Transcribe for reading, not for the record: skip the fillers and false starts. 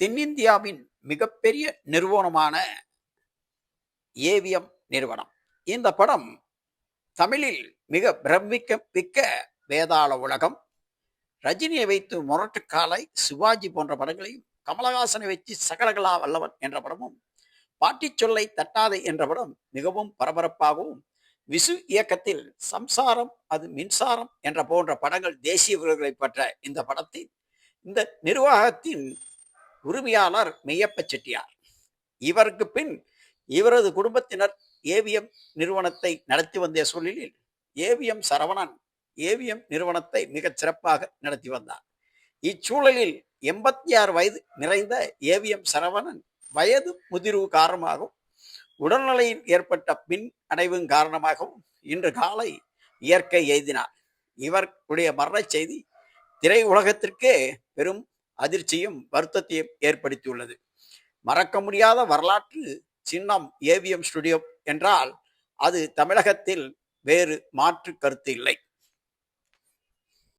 தென்னிந்தியாவின் மிகப்பெரிய நிறுவனமான ஏவிஎம் நிறுவனம். இந்த படம் தமிழில் மிக பிரமிக்க வேதாள உலகம், ரஜினியை வைத்து முரட்டுக்காலை, சிவாஜி போன்ற படங்களையும், கமலஹாசனை வச்சு சகலகலா வல்லவன் என்ற படமும், பாட்டி சொல்லை தட்டாதே என்ற படம் மிகவும் பரபரப்பாகவும், விசு இயக்கத்தில் சம்சாரம் அது மின்சாரம் என்ற போன்ற படங்கள் தேசிய விருதுகளை பெற்ற இந்த படத்தில் இந்த நிர்வாகத்தின் உரிமையாளர் மெய்யப்ப செட்டியார். இவருக்கு பின் இவரது குடும்பத்தினர் ஏவிஎம் நிறுவனத்தை நடத்தி வந்த சூழலில் ஏவிஎம் சரவணன் ஏவிஎம் நிறுவனத்தை மிகச் சிறப்பாக நடத்தி வந்தார். இச்சூழலில் 86 வயது நிறைந்த ஏவிஎம் சரவணன் வயது முதிர்வு காரணமாகவும் உடல்நிலையில் ஏற்பட்ட பின் அடைவின் காரணமாகவும் இன்று காலை இயற்கை எய்தினார். இவருடைய மரண செய்தி திரை உலகத்திற்கே பெரும் அதிர்ச்சியும் வருத்தத்தையும் ஏற்படுத்தியுள்ளது. மறக்க முடியாத வரலாற்று சின்னம் ஏவிஎம் ஸ்டுடியோ என்றால் அது தமிழகத்தில் வேறு மாற்று கருத்து இல்லை.